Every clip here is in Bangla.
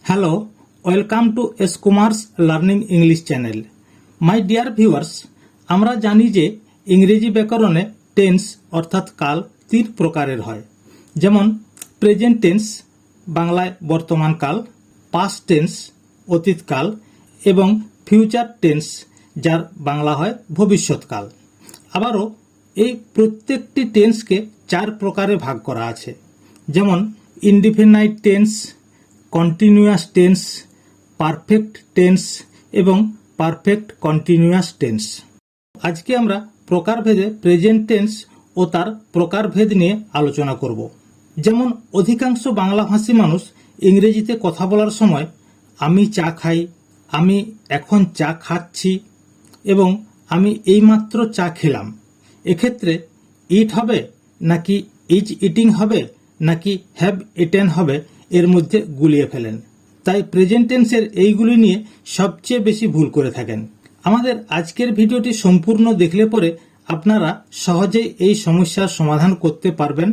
Hello, welcome to S. Kumar's Learning English channel. My dear viewers, আমরা জানি যে ইংরেজি ব্যাকরণে টেন্স অর্থাৎ কাল তিন প্রকারের হয়, যেমন প্রেজেন্ট টেন্স বাংলায় বর্তমান কাল, পাস্ট টেন্স অতীতকাল এবং ফিউচার টেন্স যার বাংলা হয় ভবিষ্যৎকাল। আবারও এই প্রত্যেকটি টেন্সকে চার প্রকারে ভাগ করা আছে, যেমন indefinite tense, continuous tense, perfect tense এবং পারফেক্ট কন্টিনিউয়াস টেন্স। আজকে আমরা প্রকারভেদে প্রেজেন্ট টেন্স ও তার প্রকারভেদ নিয়ে আলোচনা করব। যেমন অধিকাংশ বাংলাভাষী মানুষ ইংরেজিতে কথা বলার সময় আমি চা খাই, আমি এখন চা খাচ্ছি এবং আমি এইমাত্র চা খেলাম, এক্ষেত্রে ইট হবে নাকি ইজ ইটিং হবে নাকি হ্যাভ ইটেন হবে এর মধ্যে গুলিয়ে ফেলেন। তাই প্রেজেন্ট টেন্সের এইগুলি নিয়ে সবচেয়ে বেশি ভুল করে থাকেন। আমাদের আজকের ভিডিওটি সম্পূর্ণ দেখলে পরে আপনারা সহজেই এই সমস্যার সমাধান করতে পারবেন।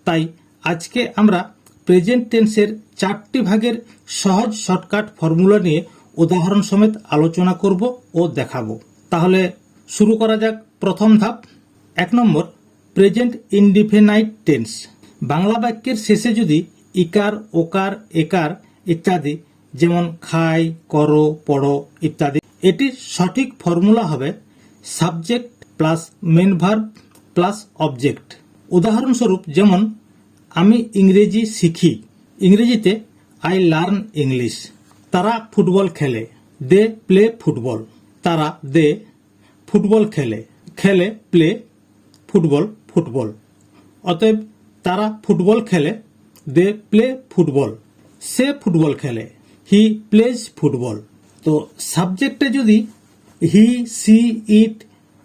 তাই আজকে আমরা প্রেজেন্ট টেন্সের চারটি ভাগের সহজ শর্টকাট ফর্মুলা নিয়ে উদাহরণ সমেত আলোচনা করব ও দেখাবো। তাহলে শুরু করা যাক। প্রথম ধাপ, 1 নম্বর, প্রেজেন্ট ইনডিফিনাইট টেন্স। বাংলা বাক্যের শেষে যদি ইকার, ওকার, একার ইত্যাদি, যেমন খাই, করো, পড়ো ইত্যাদি, এটির সঠিক ফর্মুলা হবে subject plus main verb plus object. উদাহরণস্বরূপ, যেমন আমি ইংরেজি শিখি, ইংরেজিতে আই লার্ন ইংলিশ। তারা ফুটবল খেলে, দে প্লে ফুটবল। তারা দে ফুটবল খেলে, খেলে প্লে ফুটবল ফুটবল। অতএব তারা ফুটবল খেলে, দে প্লে ফুটবল। সে ফুটবল খেলে, হি প্লেজ ফুটবল। তো সাবজেক্টে যদি হি, সি, ইট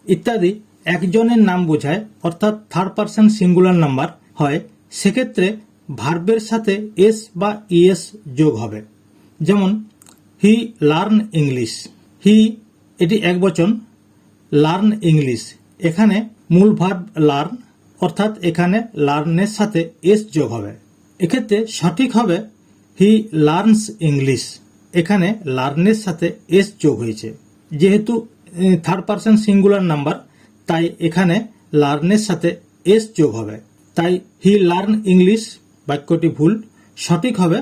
ইত্যাদি একজনের নাম বোঝায়, অর্থাৎ থার্ড পারসন সিঙ্গুলার নাম্বার হয়, সেক্ষেত্রে ভার্বের সাথে এস বা ইএস যোগ হবে। যেমন হি লার্ন ইংলিশ, হি এটি একবচন, লার্ন ইংলিশ, এখানে মূল ভার্ব লার্ন, অর্থাৎ এখানে লার্নের সাথে এস যোগ হবে। এক্ষেত্রে সঠিক হবে হি লার্নস ইংলিশ, এখানে লার্নের সাথে এস যোগ হয়েছে। যেহেতু থার্ড পারসন সিঙ্গুলার নাম্বার, তাই এখানে লার্নের সাথে এস যোগ হবে। তাই হি লার্ন ইংলিশ বাক্যটি ভুল, সঠিক হবে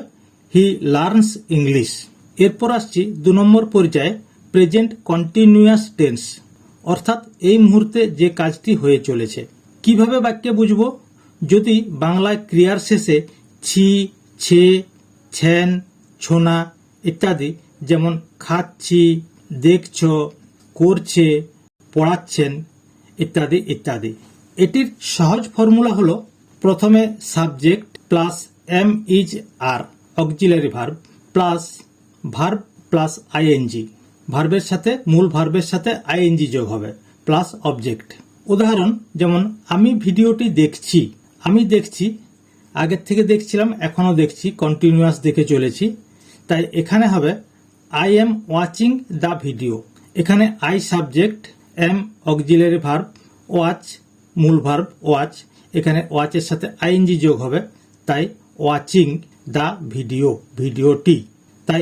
হি লার্নস ইংলিশ। এরপর আসছি 2 নম্বর পর্যায়ে, প্রেজেন্ট কন্টিনিউয়াস টেন্স, অর্থাৎ এই মুহূর্তে যে কাজটি হয়ে চলেছে। কিভাবে বাক্যে বুঝব? যদি বাংলায় ক্রিয়ার শেষে ছি, ছে, ছেন, ছোনা ইত্যাদি, যেমন খাচ্ছি, দেখছ, করছে, পড়াচ্ছেন ইত্যাদি ইত্যাদি, এটির সহজ ফর্মুলা হলো প্রথমে subject plus am is are auxiliary verb plus verb plus ING, ভার্বের সাথে মূল ভার্বের সাথে আইএনজি যোগ হবে প্লাস অবজেক্ট। উদাহরণ, যেমন আমি ভিডিওটি দেখছি, আমি দেখছি, আগের থেকে দেখছিলাম, এখনো দেখছি, কন্টিনিউয়াস দেখে চলেছি, তাই এখানে হবে I am watching the video. এখানে I subject, am auxiliary verb, watch মূল ভার্ব ওয়াচ, এখানে ওয়াচের সাথে আইএনজি যোগ হবে, তাই ওয়াচিং দ্য ভিডিও, ভিডিওটি। তাই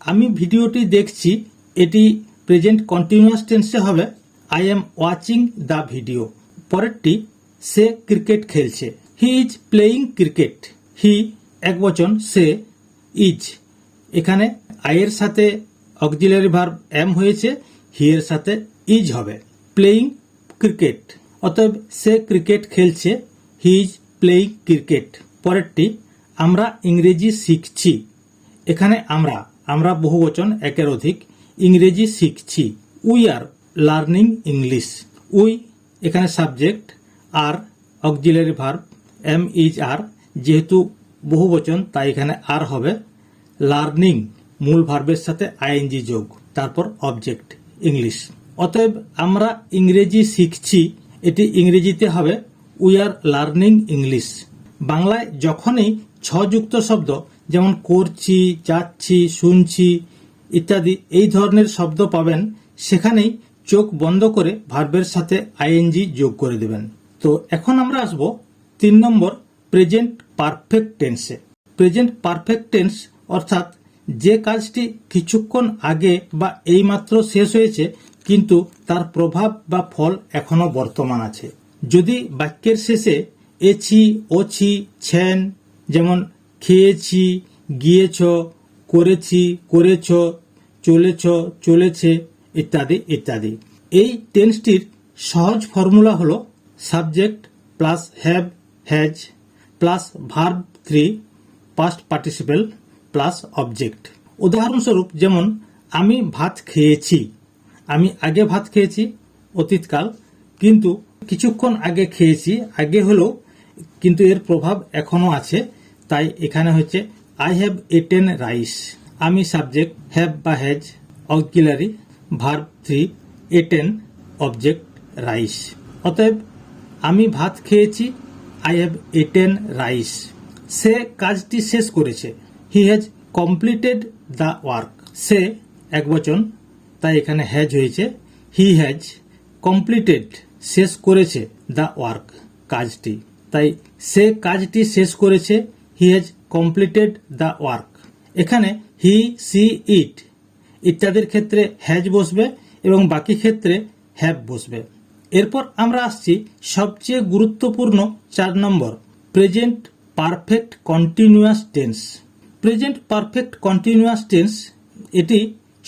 আমি ভিডিওটি দেখছি, এটি প্রেজেন্ট কন্টিনিউয়াস টেন্সে হবে I am watching the video. পরেরটি, সে ক্রিকেট খেলছে, he is playing cricket. He একবচন, সে ইজ, এখানে আই এর সাথে অক্সিলারি ভার্ব এম হয়েছে, হি এর সাথে ইজ হবে। প্লেয়িং ক্রিকেট, অতএব সে ক্রিকেট খেলছে, হি ইজ প্লেয়িং ক্রিকেট। পরেরটি, আমরা ইংরেজি শিখছি, এখানে আমরা বহুবচন, একের অধিক, ইংরেজি শিখছি, we are learning English. We এখানে subject, are auxiliary verb am is are, যেহেতু বহুবচন তাই এখানে আর হবে, লার্নিং মূল ভার্বের সাথে আইএনজি যোগ, তারপর অবজেক্ট ইংলিশ। অতএব আমরা ইংরেজি শিখছি, এটি ইংরেজিতে হবে উই আর লার্নিং ইংলিশ। বাংলায় যখনই ছযুক্ত শব্দ, যেমন করছি, যাচ্ছি, শুনছি ইত্যাদি এই ধরনের শব্দ পাবেন, সেখানেই চোখ বন্ধ করে ভার্বের সাথে আইএনজি যোগ করে দেবেন। তো এখন আমরা আসব 3 নম্বর, প্রেজেন্ট পারফেক্ট টেন্সে। প্রেজেন্ট পারফেক্ট টেন্স অর্থাৎ যে কাজটি কিছুক্ষণ আগে বা এইমাত্র শেষ হয়েছে কিন্তু তার প্রভাব বা ফল এখনো বর্তমান আছে। যদি বাক্যের শেষে এছি, ওছি, ছেন, যেমন খেয়েছি, গিয়েছ, করেছি, করেছ, চলেছ, চলেছে ইত্যাদি ইত্যাদি। এই টেন্সটির সহজ ফর্মুলা হলো subject plus have has plus verb 3 past participle plus object. উদাহরণস্বরূপ যেমন আমি ভাত খেয়েছি, আমি আগে ভাত খেয়েছি অতীতকাল, কিন্তু কিছুক্ষণ আগে খেয়েছি, আগে হলেও কিন্তু এর প্রভাব এখনো আছে, তাই এখানে হচ্ছে আই হ্যাভ এটেন রাইস। আমি সাবজেক্ট, হ্যাভ বা has auxiliary, verb 3, eaten object, rice. অতএব আমি ভাত খেয়েছি, আই হ্যাভ এটেন রাইস। সে কাজটি শেষ করেছে, he has completed the work. সে একবচন, তাই এখানে হ্যাজ হয়েছে। হি হ্যাজ কমপ্লিটেড শেষ করেছে দ্য ওয়ার্ক কাজটি, তাই সে কাজটি শেষ করেছে, he has completed the work. এখানে হি, সি, ইট ইত্যাদির ক্ষেত্রে হ্যাজ বসবে এবং বাকি ক্ষেত্রে হ্যাভ বসবে। এরপর আমরা আসছি সবচেয়ে গুরুত্বপূর্ণ 4 নম্বর, present perfect continuous tense. Present perfect continuous tense এটি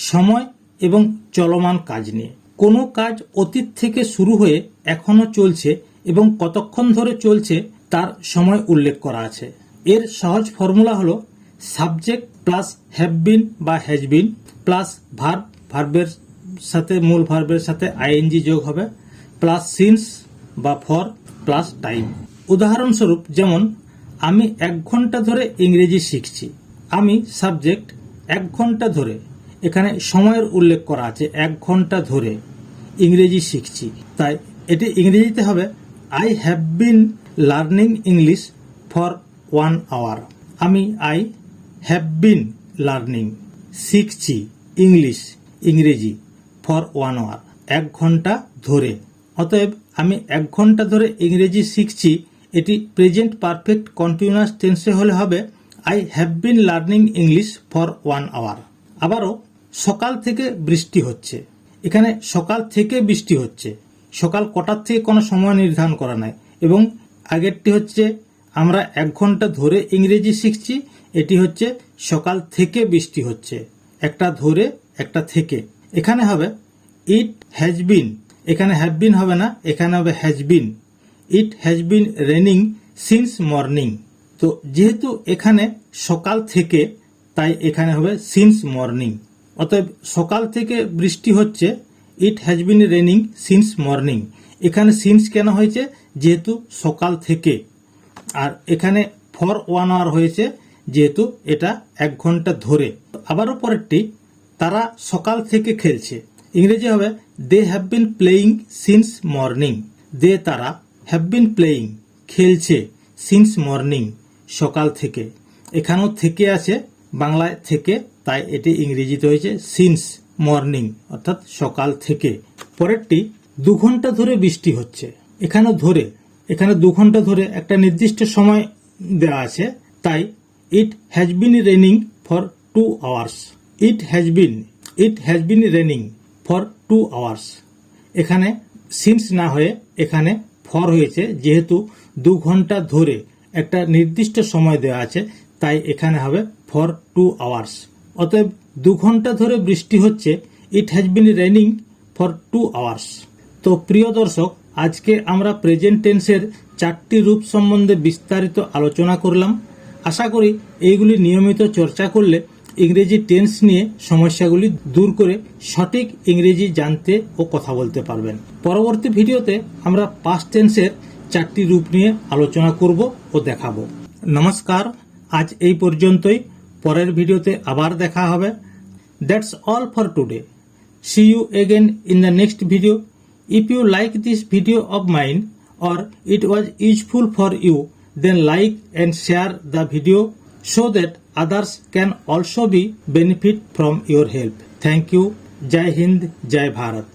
সময় এবং চলমান কাজ নিয়ে। কোনো কাজ অতীত থেকে শুরু হয়ে এখনো চলছে এবং কতক্ষণ ধরে চলছে তার সময় উল্লেখ করা আছে। এর সহজ ফর্মুলা হলো সাবজেক্ট প্লাস হ্যাভ বিন বা হ্যাজ বিন প্লাস ভার্ব, ভার্বের সাথে মূল ভার্বের সাথে আইএনজি যোগ হবে, প্লাস সিন্স বা ফর প্লাস টাইম। উদাহরণস্বরূপ যেমন আমি 1 ঘন্টা ধরে ইংরেজি শিখছি, আমি সাবজেক্ট 1 ঘন্টা ধরে, এখানে সময়ের উল্লেখ করা আছে 1 ঘন্টা ধরে ইংরেজি শিখছি, তাই এটি ইংরেজিতে হবে I have been learning English for 1 hour. আমি আই হ্যাভ বিন লার্নিং শিখছি ইংরেজি ফর 1 আওয়ার 1 ঘন্টা ধরে। অতএব আমি 1 ঘন্টা ধরে ইংরেজি শিখছি, এটি প্রেজেন্ট পারফেক্ট কন্টিনিউয়াস টেন্সে হলে হবে I have been learning English for 1 hour. আবারও সকাল থেকে বৃষ্টি হচ্ছে, এখানে সকাল থেকে বৃষ্টি হচ্ছে, সকাল কটার থেকে কোনো সময় নির্ধারণ করা নাই, এবং আগেরটি হচ্ছে আমরা 1 ঘন্টা ধরে ইংরেজি শিখছি, এটি হচ্ছে সকাল থেকে বৃষ্টি হচ্ছে, একটা ধরে একটা থেকে। এখানে হবে ইট হ্যাজ বিন, এখানে হ্যাভ বিন হবে না, এখানে হবে has been. It has been raining since morning. তো যেহেতু এখানে সকাল থেকে, তাই এখানে হবে সিন্স মর্নিং। অতএব সকাল থেকে বৃষ্টি হচ্ছে, it has been raining since morning. এখানে সিন্স কেন হয়েছে, যেহেতু সকাল থেকে, আর এখানে ফর 1 আওয়ার হয়েছে যেহেতু এটা 1 ঘন্টা ধরে। আবারও পরেরটি, তারা সকাল থেকে খেলছে, ইংরেজি হবে they have been playing since morning. They তারা, হ্যাভ বিন প্লেয়িং খেলছে, সিন্স মর্নিং সকাল থেকে। এখানেও থেকে আছে, বাংলায় থেকে, তাই এটি ইংরেজিতে হয়েছে সিন্স মর্নিং অর্থাৎ সকাল থেকে। পরেরটি, 2 ঘন্টা ধরে বৃষ্টি হচ্ছে, এখানে ধরে, এখানে 2 ঘন্টা ধরে একটা নির্দিষ্ট সময় দেওয়া আছে, তাই it has been raining for 2 hours. It has been raining for 2 hours. এখানে সিন্স না হয়ে এখানে ফর হয়েছে, যেহেতু 2 ঘন্টা ধরে একটা নির্দিষ্ট সময় দেওয়া আছে, তাই এখানে হবে ফর 2 আওয়ার্স। অতএব 2 ঘন্টা ধরে বৃষ্টি হচ্ছে, it has been raining for 2 hours. তো প্রিয় দর্শক, আজকে আমরা প্রেজেন্ট টেন্সের 4টি রূপ সম্বন্ধে বিস্তারিত আলোচনা করলাম। আশা করি এইগুলি নিয়মিত চর্চা করলে ইংরেজি টেন্স নিয়ে সমস্যাগুলি দূর করে সঠিক ইংরেজি জানতে ও কথা বলতে পারবেন। পরবর্তী ভিডিওতে আমরা পাস্ট টেন্সের 4টি রূপ নিয়ে আলোচনা করব ও দেখাবো। নমস্কার, আজ এই পর্যন্তই। পরের ভিডিওতে আবার দেখা হবে। That's all for today. See you again in the next video. If you like this video of mine or it was useful for you, then like and share the video so that others can also be benefit from your help. Thank you. Jai Hind, Jai Bharat.